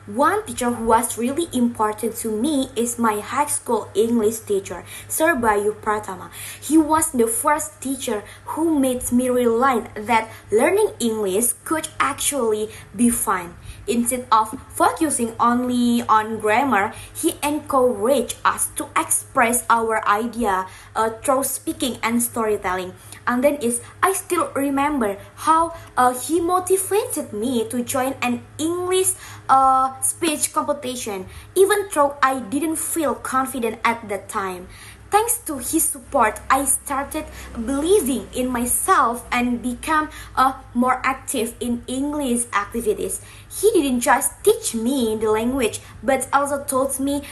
One teacher who was really important to me is my high school English teacher, Sir Bayu Pratama. He was the first teacher who made me realize that learning English could actually be fun. Instead of focusing only on grammar, he encouraged us to express our idea through speaking and storytelling. And then I still remember how he motivated me to join an English speech competition, even though I didn't feel confident at that time. Thanks to his support, I started believing in myself and became more active in English activities. He didn't just teach me the language, but also taught me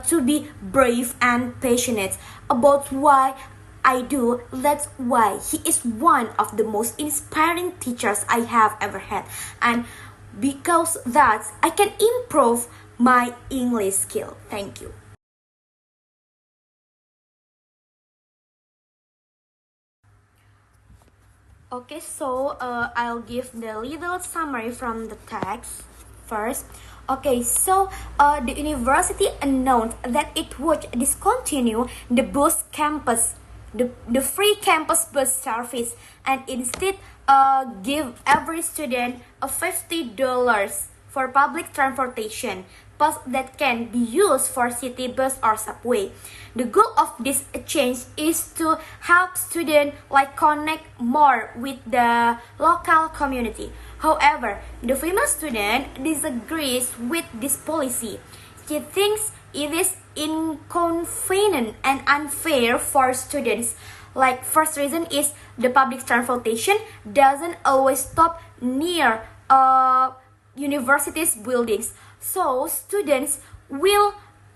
to be brave and passionate about why I do. That's why he is one of the most inspiring teachers I have ever had. And because that, I can improve my English skill. Thank you. Okay, so I'll give the little summary from the text first. Okay, so the university announced that it would discontinue the bus campus, the free campus bus service, and instead give every student a $50 for public transportation, bus that can be used for city bus or subway. The goal of this change is to help students connect more with the local community. However, the female student disagrees with this policy. She thinks it is inconvenient and unfair for students. First reason is the public transportation doesn't always stop near university's buildings, so students will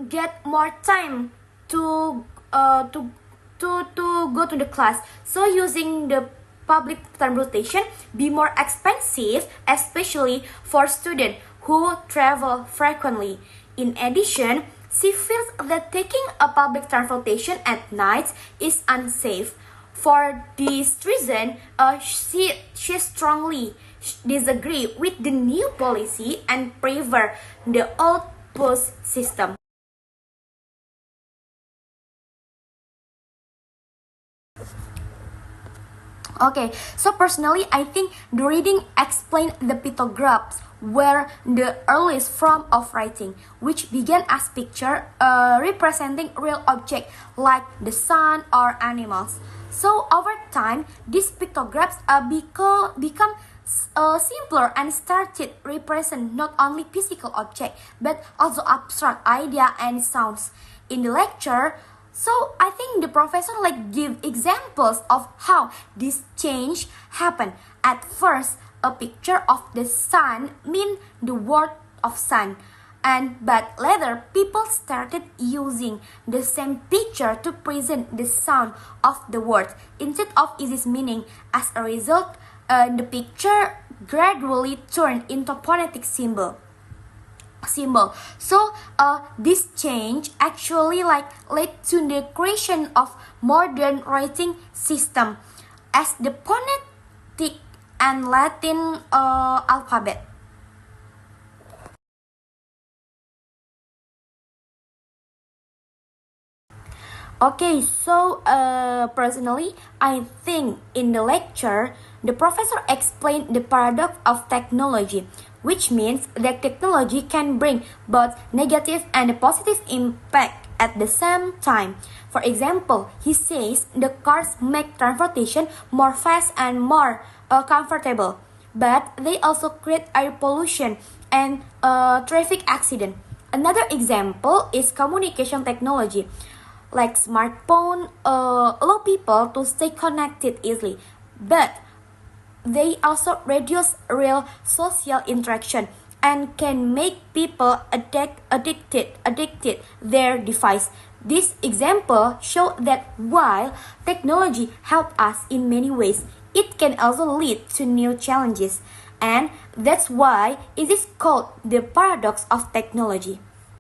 get more time to go to the class. So using the public transportation be more expensive, especially for students who travel frequently. In addition, she feels that taking a public transportation at night is unsafe. For this reason, she strongly disagree with the new policy and prefer the old bus system. Okay, so personally, I think the reading explained the pictographs were the earliest form of writing, which began as picture representing real objects like the sun or animals. So over time, these pictographs become simpler and started represent not only physical objects but also abstract idea and sounds. In the lecture, so I think the professor give examples of how this change happened. At first, a picture of the sun mean the word of sun. But later people started using the same picture to present the sound of the word instead of its meaning. As a result, the picture gradually turned into phonetic symbol. So this change actually led to the creation of modern writing system as the phonetic and Latin alphabet. Okay, so personally, I think in the lecture, the professor explained the paradox of technology, which means that technology can bring both negative and positive impact at the same time. For example, he says the cars make transportation more fast and more comfortable, but they also create air pollution and traffic accident. Another example is communication technology. Smartphone allow people to stay connected easily, but they also reduce real social interaction and can make people addicted their device. This example show that while technology help us in many ways, it can also lead to new challenges, and that's why it is called the paradox of technology.